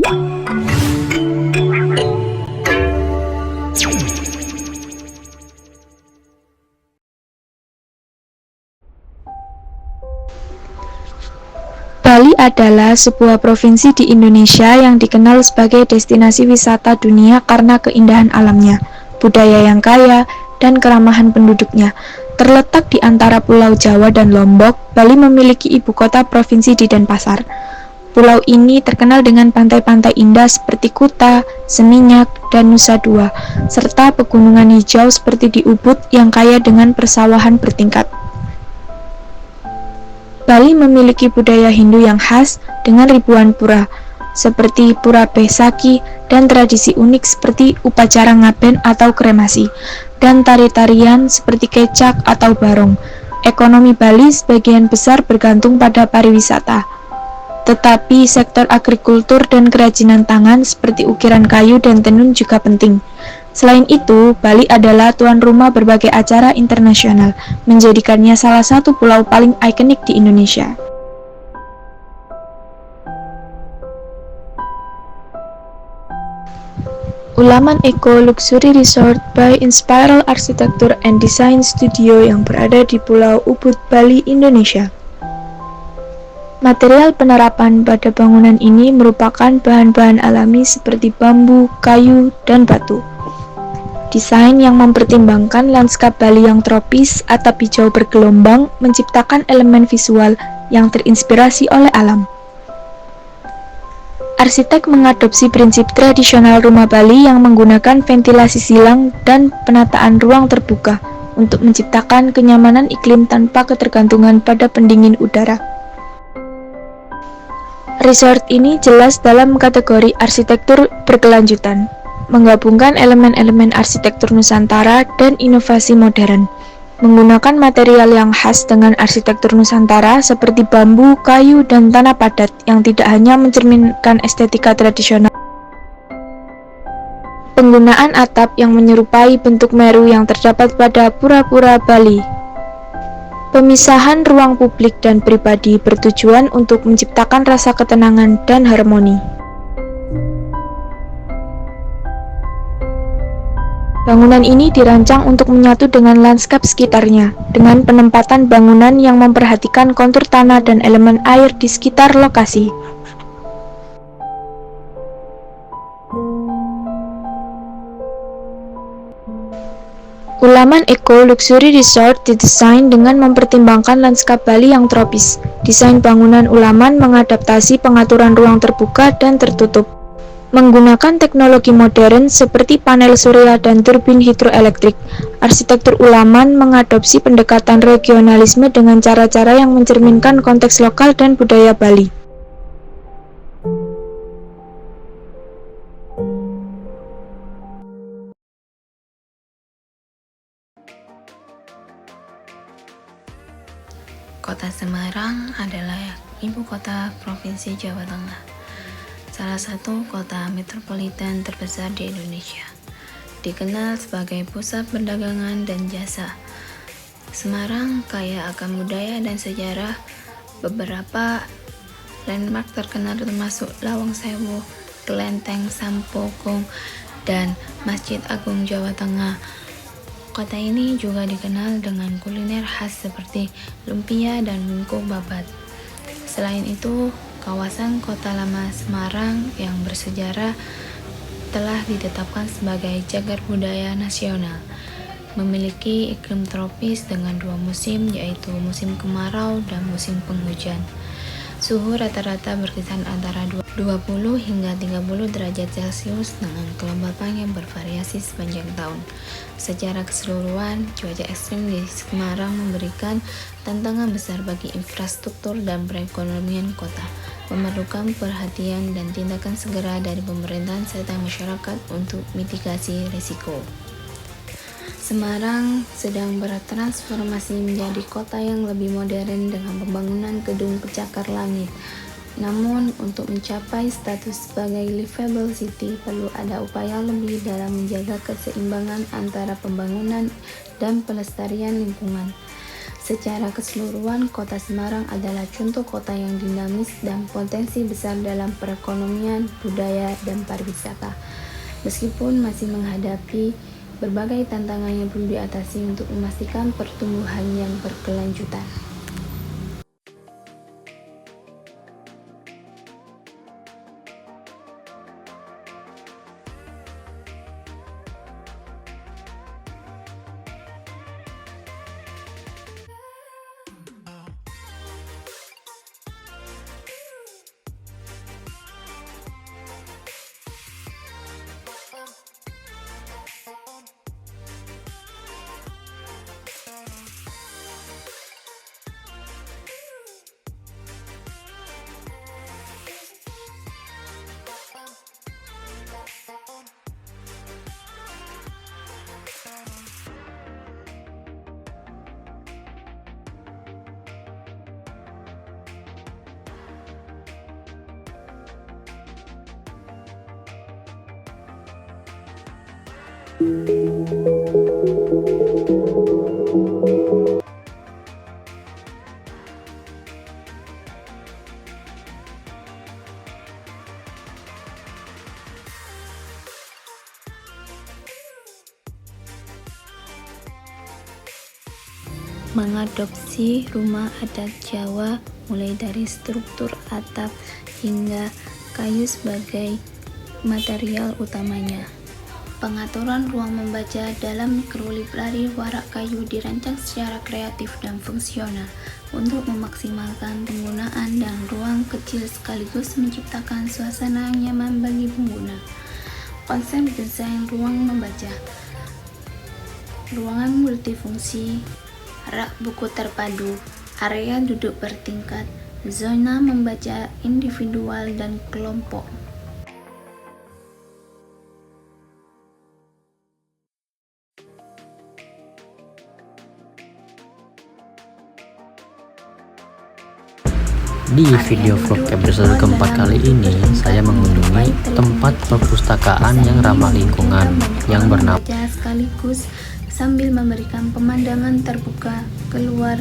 Bali adalah sebuah provinsi di Indonesia yang dikenal sebagai destinasi wisata dunia karena keindahan alamnya, budaya yang kaya, dan keramahan penduduknya. Terletak di antara Pulau Jawa dan Lombok, Bali memiliki ibu kota provinsi di Denpasar. Pulau ini terkenal dengan pantai-pantai indah seperti Kuta, Seminyak, dan Nusa Dua, serta pegunungan hijau seperti di Ubud yang kaya dengan persawahan bertingkat. Bali memiliki budaya Hindu yang khas dengan ribuan pura, seperti Pura Besaki, dan tradisi unik seperti upacara ngaben atau kremasi, dan tari-tarian seperti kecak atau barong. Ekonomi Bali sebagian besar bergantung pada pariwisata, tetapi sektor agrikultur dan kerajinan tangan seperti ukiran kayu dan tenun juga penting. Selain itu, Bali adalah tuan rumah berbagai acara internasional, menjadikannya salah satu pulau paling ikonik di Indonesia. Ulaman Eco Luxury Resort by Inspiral Architecture and Design Studio yang berada di Pulau Ubud, Bali, Indonesia. Material penerapan pada bangunan ini merupakan bahan-bahan alami seperti bambu, kayu, dan batu. Desain yang mempertimbangkan lanskap Bali yang tropis, atap hijau bergelombang, menciptakan elemen visual yang terinspirasi oleh alam. Arsitek mengadopsi prinsip tradisional rumah Bali yang menggunakan ventilasi silang dan penataan ruang terbuka untuk menciptakan kenyamanan iklim tanpa ketergantungan pada pendingin udara. Resort ini jelas dalam kategori arsitektur berkelanjutan, menggabungkan elemen-elemen arsitektur Nusantara dan inovasi modern, menggunakan material yang khas dengan arsitektur Nusantara seperti bambu, kayu, dan tanah padat yang tidak hanya mencerminkan estetika tradisional. Penggunaan atap yang menyerupai bentuk Meru yang terdapat pada pura-pura Bali. Pemisahan ruang publik dan pribadi bertujuan untuk menciptakan rasa ketenangan dan harmoni. Bangunan ini dirancang untuk menyatu dengan lanskap sekitarnya, dengan penempatan bangunan yang memperhatikan kontur tanah dan elemen air di sekitar lokasi. Ulaman Eco Luxury Resort didesain dengan mempertimbangkan lanskap Bali yang tropis. Desain bangunan Ulaman mengadaptasi pengaturan ruang terbuka dan tertutup, menggunakan teknologi modern seperti panel surya dan turbin hidroelektrik. Arsitektur Ulaman mengadopsi pendekatan regionalisme dengan cara-cara yang mencerminkan konteks lokal dan budaya Bali. Kota Semarang adalah ibu kota Provinsi Jawa Tengah, salah satu kota metropolitan terbesar di Indonesia. Dikenal sebagai pusat perdagangan dan jasa, Semarang kaya akan budaya dan sejarah. Beberapa landmark terkenal termasuk Lawang Sewu, Kelenteng Sampokong, dan Masjid Agung Jawa Tengah. Kota ini juga dikenal dengan kuliner khas seperti lumpia dan mungko babat. Selain itu, kawasan Kota Lama Semarang yang bersejarah telah ditetapkan sebagai cagar budaya nasional. Memiliki iklim tropis dengan 2 musim, yaitu musim kemarau dan musim penghujan. Suhu rata-rata berkisar antara 20 hingga 30 derajat Celcius dengan kelembapan yang bervariasi sepanjang tahun. Secara keseluruhan, cuaca ekstrim di Semarang memberikan tantangan besar bagi infrastruktur dan perekonomian kota, memerlukan perhatian dan tindakan segera dari pemerintahan serta masyarakat untuk mitigasi risiko. Semarang sedang bertransformasi menjadi kota yang lebih modern dengan pembangunan gedung pencakar langit. Namun, untuk mencapai status sebagai livable city, perlu ada upaya lebih dalam menjaga keseimbangan antara pembangunan dan pelestarian lingkungan. Secara keseluruhan, Kota Semarang adalah contoh kota yang dinamis dan potensi besar dalam perekonomian, budaya, dan pariwisata. Meskipun masih menghadapi berbagai tantangan yang perlu diatasi untuk memastikan pertumbuhan yang berkelanjutan. Mengadopsi rumah adat Jawa mulai dari struktur atap hingga kayu sebagai material utamanya. Pengaturan ruang membaca dalam mikrolibrari warak kayu dirancang secara kreatif dan fungsional untuk memaksimalkan penggunaan dan ruang kecil sekaligus menciptakan suasana yang nyaman bagi pengguna. Konsep desain ruang membaca, ruangan multifungsi, rak buku terpadu, area duduk bertingkat, zona membaca individual dan kelompok. Di video vlog episode keempat kali ini, saya mengunjungi tempat perpustakaan yang ramah lingkungan yang bernama sekaligus sambil memberikan pemandangan terbuka keluar